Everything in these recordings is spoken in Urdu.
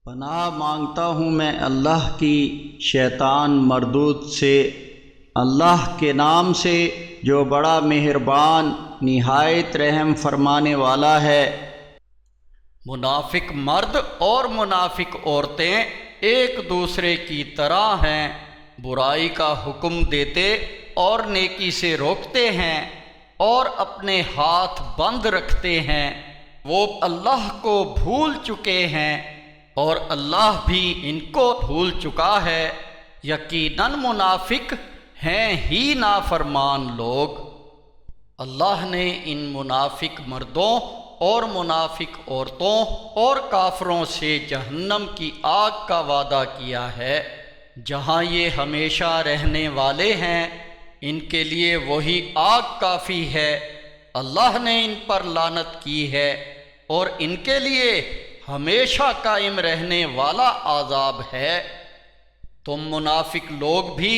پناہ مانگتا ہوں میں اللہ کی شیطان مردود سے، اللہ کے نام سے جو بڑا مہربان نہایت رحم فرمانے والا ہے۔ منافق مرد اور منافق عورتیں ایک دوسرے کی طرح ہیں، برائی کا حکم دیتے اور نیکی سے روکتے ہیں اور اپنے ہاتھ بند رکھتے ہیں۔ وہ اللہ کو بھول چکے ہیں اور اللہ بھی ان کو بھول چکا ہے۔ یقیناً منافق ہیں ہی نافرمان لوگ۔ اللہ نے ان منافق مردوں اور منافق عورتوں اور کافروں سے جہنم کی آگ کا وعدہ کیا ہے، جہاں یہ ہمیشہ رہنے والے ہیں۔ ان کے لیے وہی آگ کافی ہے۔ اللہ نے ان پر لعنت کی ہے اور ان کے لیے ہمیشہ قائم رہنے والا عذاب ہے۔ تم منافق لوگ بھی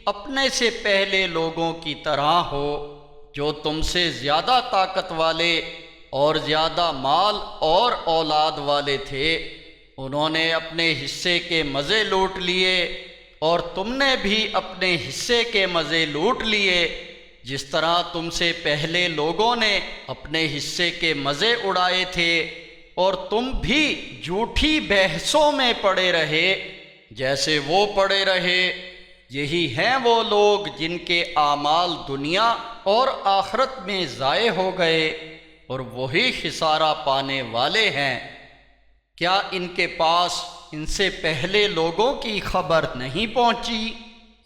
اپنے سے پہلے لوگوں کی طرح ہو، جو تم سے زیادہ طاقت والے اور زیادہ مال اور اولاد والے تھے۔ انہوں نے اپنے حصے کے مزے لوٹ لیے اور تم نے بھی اپنے حصے کے مزے لوٹ لیے، جس طرح تم سے پہلے لوگوں نے اپنے حصے کے مزے اڑائے تھے، اور تم بھی جھوٹی بحثوں میں پڑے رہے جیسے وہ پڑے رہے۔ یہی ہیں وہ لوگ جن کے اعمال دنیا اور آخرت میں ضائع ہو گئے، اور وہی خسارہ پانے والے ہیں۔ کیا ان کے پاس ان سے پہلے لوگوں کی خبر نہیں پہنچی،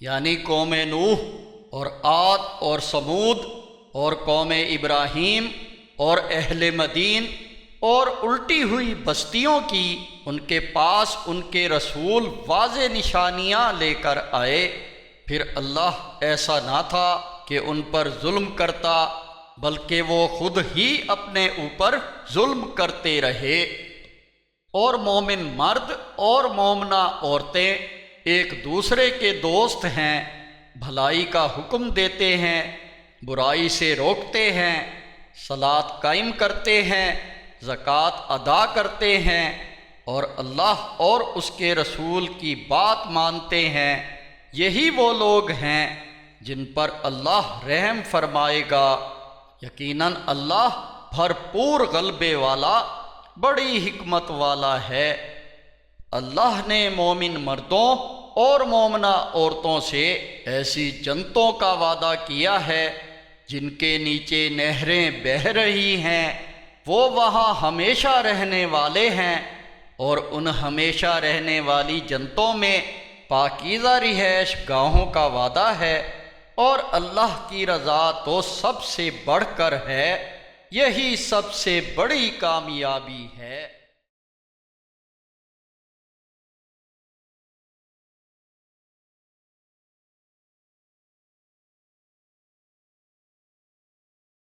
یعنی قوم نوح اور عاد اور سمود اور قوم ابراہیم اور اہل مدین اور الٹی ہوئی بستیوں کی؟ ان کے پاس ان کے رسول واضح نشانیاں لے کر آئے، پھر اللہ ایسا نہ تھا کہ ان پر ظلم کرتا، بلکہ وہ خود ہی اپنے اوپر ظلم کرتے رہے۔ اور مومن مرد اور مومنہ عورتیں ایک دوسرے کے دوست ہیں، بھلائی کا حکم دیتے ہیں، برائی سے روکتے ہیں، صلاۃ قائم کرتے ہیں، زکوٰۃ ادا کرتے ہیں، اور اللہ اور اس کے رسول کی بات مانتے ہیں۔ یہی وہ لوگ ہیں جن پر اللہ رحم فرمائے گا۔ یقیناً اللہ بھرپور غلبے والا، بڑی حکمت والا ہے۔ اللہ نے مومن مردوں اور مومنہ عورتوں سے ایسی جنتوں کا وعدہ کیا ہے جن کے نیچے نہریں بہہ رہی ہیں، وہ وہاں ہمیشہ رہنے والے ہیں، اور ان ہمیشہ رہنے والی جنتوں میں پاکیزہ رہائش گاہوں کا وعدہ ہے، اور اللہ کی رضا تو سب سے بڑھ کر ہے۔ یہی سب سے بڑی کامیابی ہے۔